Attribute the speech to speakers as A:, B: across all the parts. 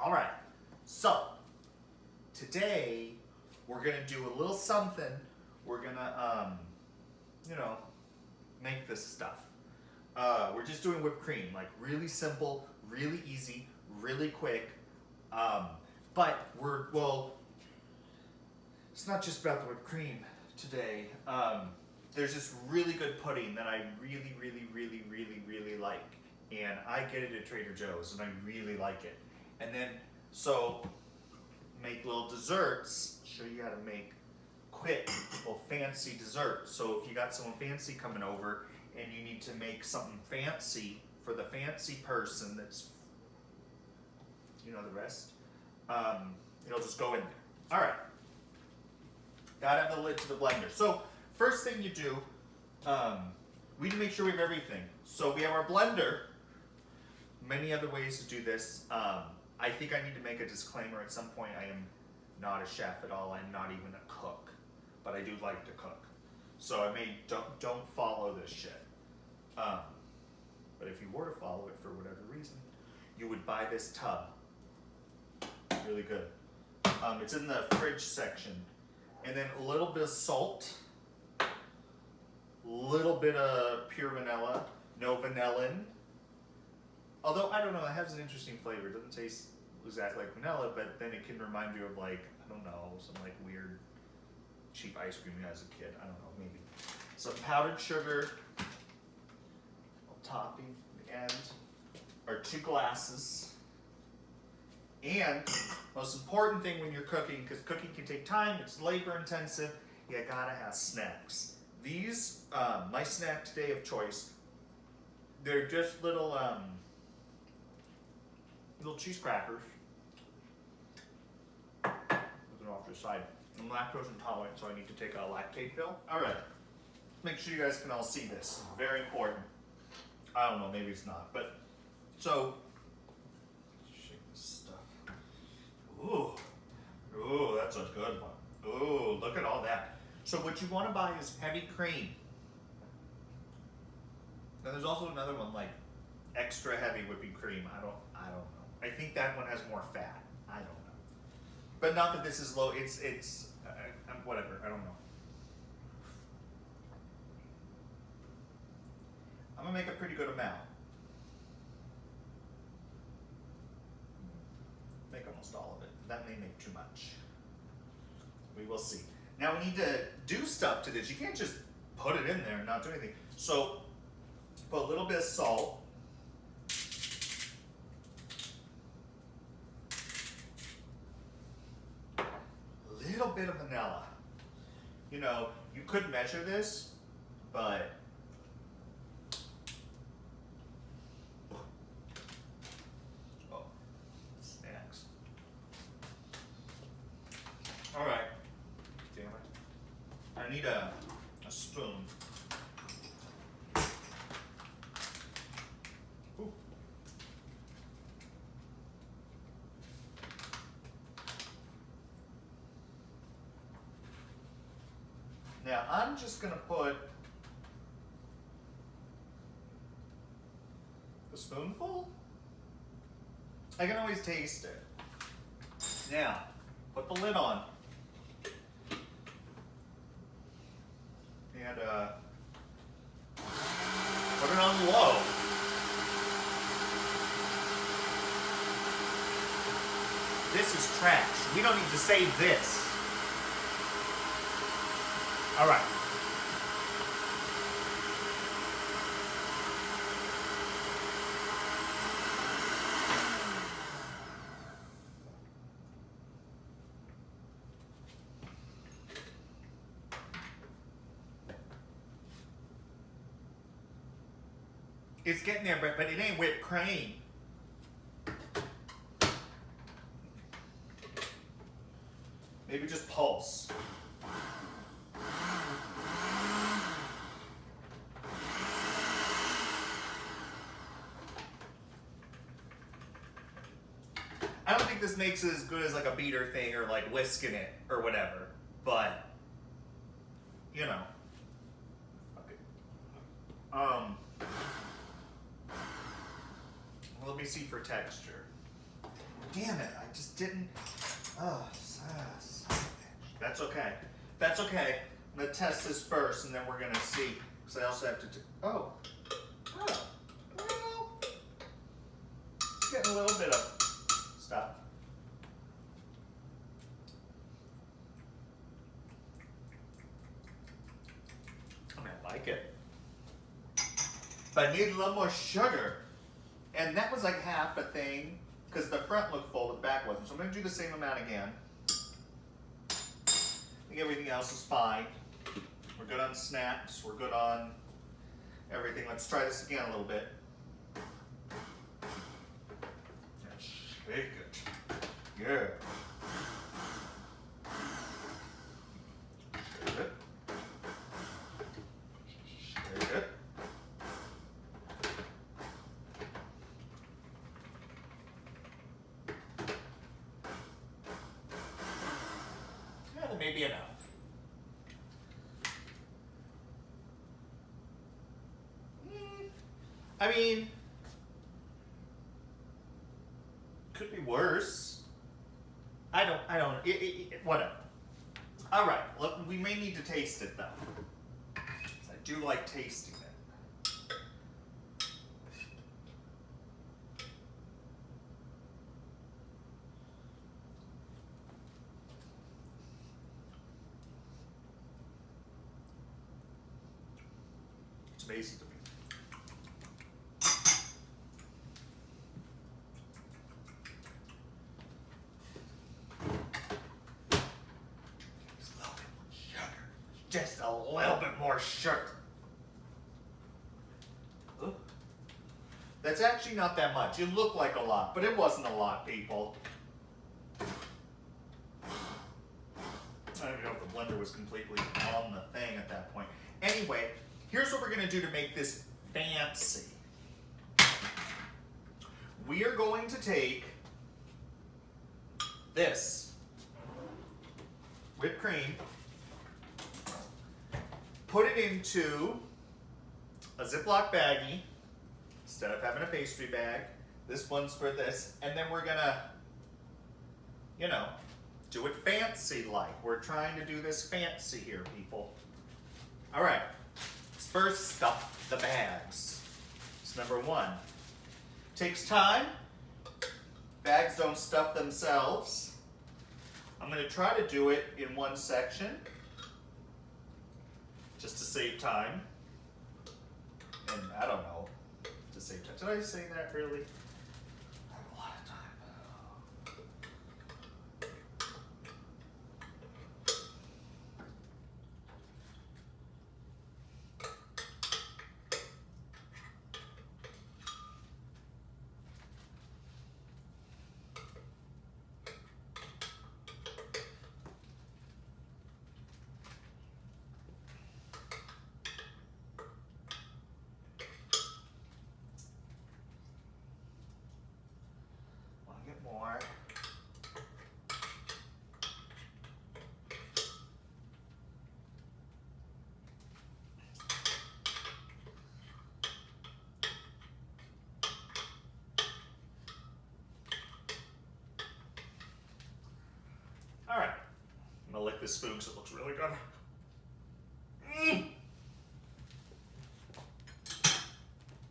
A: All right, so today we're gonna do a little something. We're gonna, make this stuff. We're just doing whipped cream, like really simple, really easy, really quick. But it's not just about the whipped cream today. There's this really good pudding that I really, really, really, really, really like. And I get it at Trader Joe's and I really like it. And then, so, make little desserts, show you how to make quick, little fancy desserts. So if you got someone fancy coming over and you need to make something fancy for the fancy person that's, you know the rest, it'll just go in there. All right, gotta have the lid to the blender. So first thing you do, we need to make sure we have everything. So we have our blender, many other ways to do this. I think I need to make a disclaimer at some point. I am not a chef at all. I'm not even a cook, but I do like to cook. So don't follow this shit. But if you were to follow it for whatever reason, you would buy this tub. Really good. It's in the fridge section. And then a little bit of salt, little bit of pure vanilla, no vanillin. Although, I don't know, it has an interesting flavor. It doesn't taste exactly like vanilla, but then it can remind you of like, I don't know, some like weird cheap ice cream you had as a kid. I don't know, maybe. Some powdered sugar, a topping at the end, or 2 glasses. And most important thing when you're cooking, because cooking can take time, it's labor intensive, you gotta have snacks. These, my snack today of choice, they're just little cheese crackers. Put them off to the side. I'm lactose intolerant, so I need to take a lactate pill. All right, make sure you guys can all see this. Very important. I don't know, maybe it's not, but so shake this stuff. Ooh, that's a good one. Ooh, look at all that. So what you want to buy is heavy cream. Now there's also another one like extra heavy whipping cream. I don't know. I think that one has more fat. I don't know. But not that this is low. It's whatever. I don't know. I'm gonna make a pretty good amount. Make almost all of it. That may make too much. We will see. Now we need to do stuff to this. You can't just put it in there and not do anything. So put a little bit of salt. A little bit of vanilla. You know, you could measure this, but snacks. All right. Damn it. I need a spoon. Ooh. Now I'm just gonna put a spoonful. I can always taste it. Now, put the lid on. And put it on low. This is trash. We don't need to save this. All right. It's getting there, but it ain't whipped cream. Maybe just pulse. I don't think this makes it as good as like a beater thing or like whisking it or whatever, but you know. Let me see for texture. damn it, I just didn't. Oh, that's okay. That's okay. I'm gonna test this first and then we're gonna see. Because I also have to do, well, it's getting a little bit of, stop. I mean, I like it. But I need a little more sugar. And that was like half a thing, because the front looked full, but the back wasn't. So I'm going to do the same amount again. I think everything else is fine. We're good on snaps. We're good on everything. Let's try this again a little bit. And shake it. Yeah. Shake it. Shake it. Maybe enough. I mean, could be worse. I don't, whatever. All right, look, we may need to taste it though. I do like tasting it. It's amazing to me. Just a little bit more sugar. Ooh. That's actually not that much. It looked like a lot, but it wasn't a lot, people. I don't even know if the blender was completely on the thing at that point. Anyway, here's what we're going to do to make this fancy. We are going to take this whipped cream, put it into a Ziploc baggie instead of having a pastry bag. This one's for this, and then we're gonna, do it fancy like. We're trying to do this fancy here, people. All right, let's first stuff the bags. It's number one. Takes time. Bags don't stuff themselves. I'm gonna try to do it in one section, just to save time. And I don't know, to save time. Did I say that really? I have a lot of time. More. All right, I'm gonna lick this spoon because it looks really good.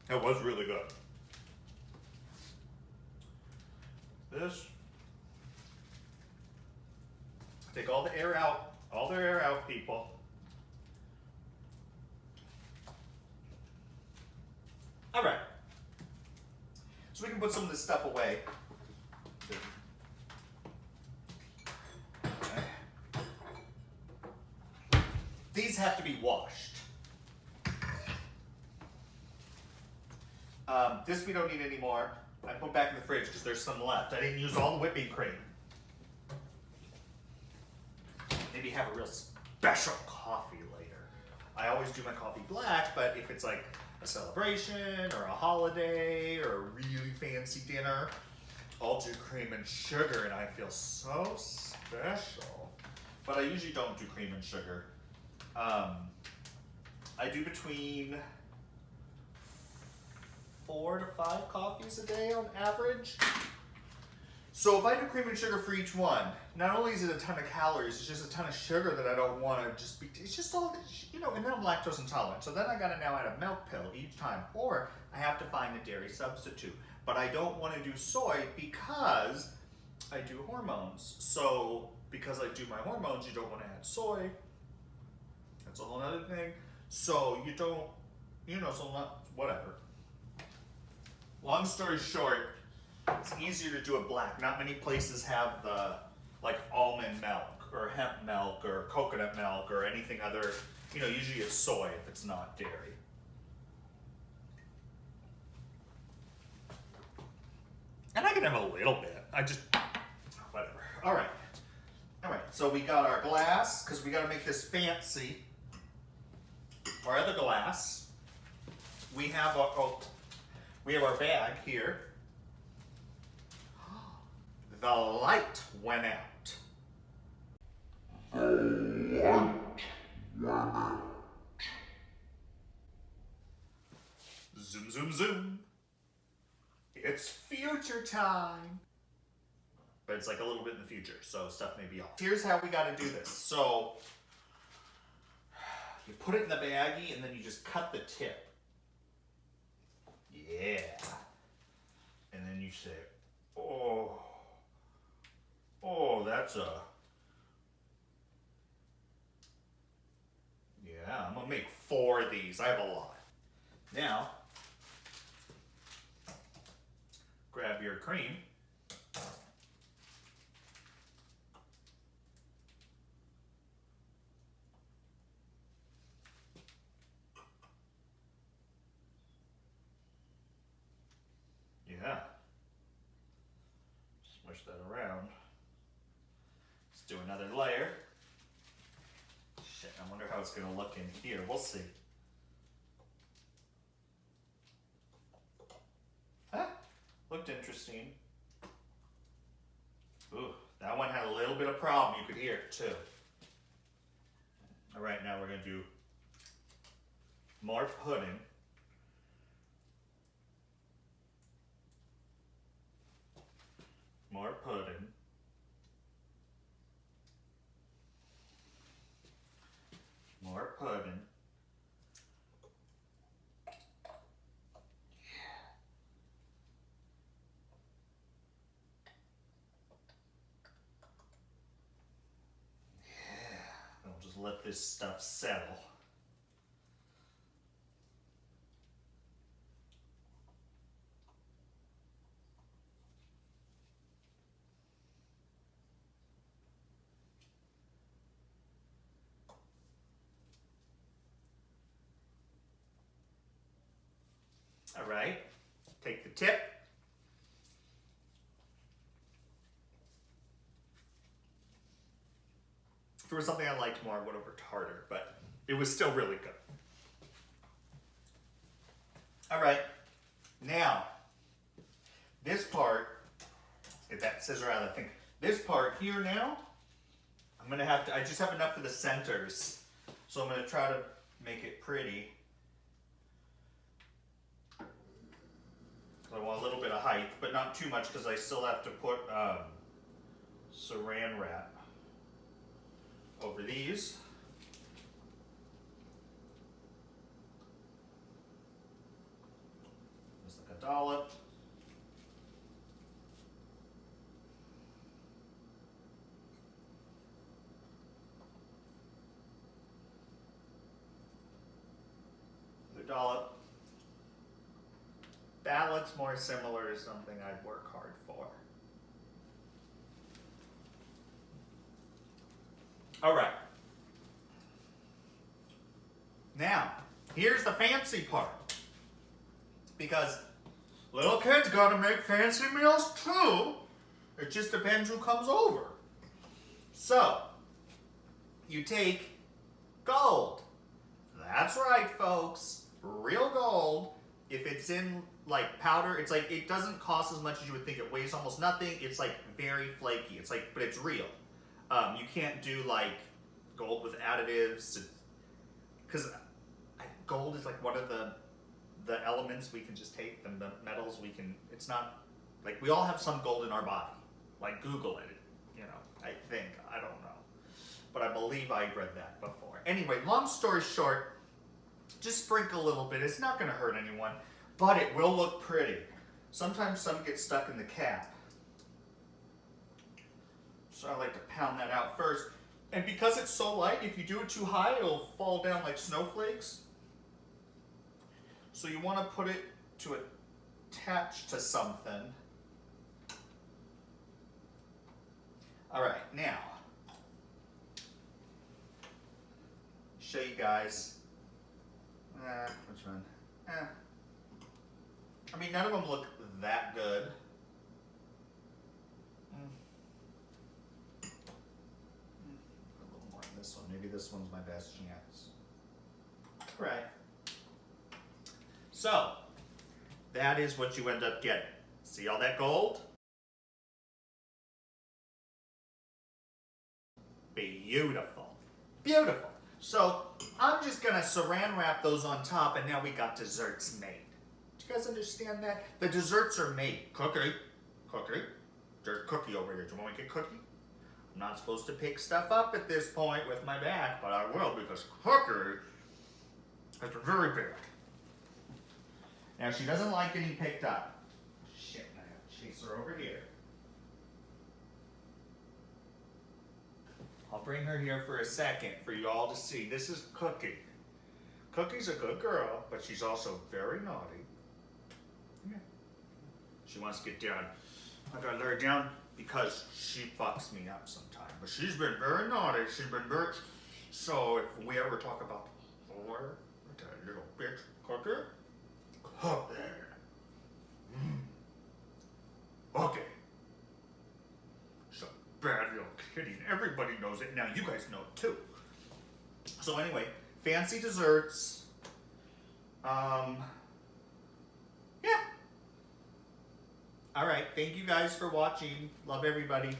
A: That was really good. This. Take all the air out, people. All right. So we can put some of this stuff away. Okay. These have to be washed. This we don't need anymore. I put back in the fridge because there's some left. I didn't use all the whipping cream. Maybe have a real special coffee later. I always do my coffee black, but if it's like a celebration or a holiday or a really fancy dinner, I'll do cream and sugar and I feel so special. But I usually don't do cream and sugar. I do between 4 to 5 coffees a day on average. So if I do cream and sugar for each one, not only is it a ton of calories, it's just a ton of sugar that I don't want to just be, it's just all, you know, and then I'm lactose intolerant. So then I got to now add a milk pill each time, or I have to find a dairy substitute. But I don't want to do soy because I do hormones. So because I do my hormones, you don't want to add soy. That's a whole other thing. So you don't, you know, so not, whatever. Long story short, it's easier to do it black. Not many places have the like almond milk or hemp milk or coconut milk or anything other, you know, usually it's soy if it's not dairy. And I can have a little bit. I just, whatever. All right. All right, so we got our glass, because we got to make this fancy. Our other glass. We have our bag here. The light went out. The light went out. Zoom, zoom, zoom. It's future time. But it's like a little bit in the future, so stuff may be off. Here's how we gotta do this. So, you put it in the baggie and then you just cut the tip. Yeah. And then you say, oh, that's a, yeah, I'm gonna make 4 of these. I have a lot. Now, grab your cream. Yeah. Smush that around. Let's do another layer. Shit, I wonder how it's gonna look in here. We'll see. Huh? Looked interesting. Ooh, that one had a little bit of problem. You could hear it too. All right, now we're gonna do more pudding. More pudding. More pudding. Yeah. And we'll just let this stuff settle. All right, take the tip. If it was something I liked more, I would have worked harder, but it was still really good. All right, now, this part, get that scissor out of the thing. This part here now, I'm gonna have to, I just have enough for the centers, so I'm gonna try to make it pretty. I want a little bit of height, but not too much because I still have to put saran wrap over these. Just like a dollop. Another dollop. That looks more similar to something I'd work hard for. All right. Now, here's the fancy part. Because little kids gotta make fancy meals too. It just depends who comes over. So, you take gold. That's right, folks. Real gold. If it's in like powder, it's like, it doesn't cost as much as you would think. It weighs almost nothing. It's like very flaky. It's like, but it's real. You can't do like gold with additives, because gold is like one of the elements we can just take, and the metals we can, it's not, like we all have some gold in our body. Like Google it, you know, I think, I don't know. But I believe I read that before. Anyway, long story short, just sprinkle a little bit. It's not gonna hurt anyone, but it will look pretty. Sometimes some get stuck in the cap. So I like to pound that out first. And because it's so light, if you do it too high, it'll fall down like snowflakes. So you want to put it to attach to something. All right, now, show you guys. Which one? I mean, none of them look that good. A little more on this one. Maybe this one's my best chance. All right. So, that is what you end up getting. See all that gold? Beautiful. Beautiful. So, I'm just going to saran wrap those on top, and now we got desserts made. Do you guys understand that? The desserts are made. Cookie. Cookie. There's cookie over here. Do you want me to get cookie? I'm not supposed to pick stuff up at this point with my back, but I will because cookie has been very big. Now, she doesn't like getting picked up. Shit, I have to chase her over here. I'll bring her here for a second for you all to see. This is Cookie. Cookie's a good girl, but she's also very naughty. Yeah. She wants to get down. I gotta let her down because she fucks me up sometimes. But she's been very naughty. She's been very... So if we ever talk about her, that little bitch, Cookie, Cookie. Okay. So bad little kitty, and everybody knows it. Now you guys know it too. So anyway, fancy desserts. Yeah. All right, thank you guys for watching. Love everybody.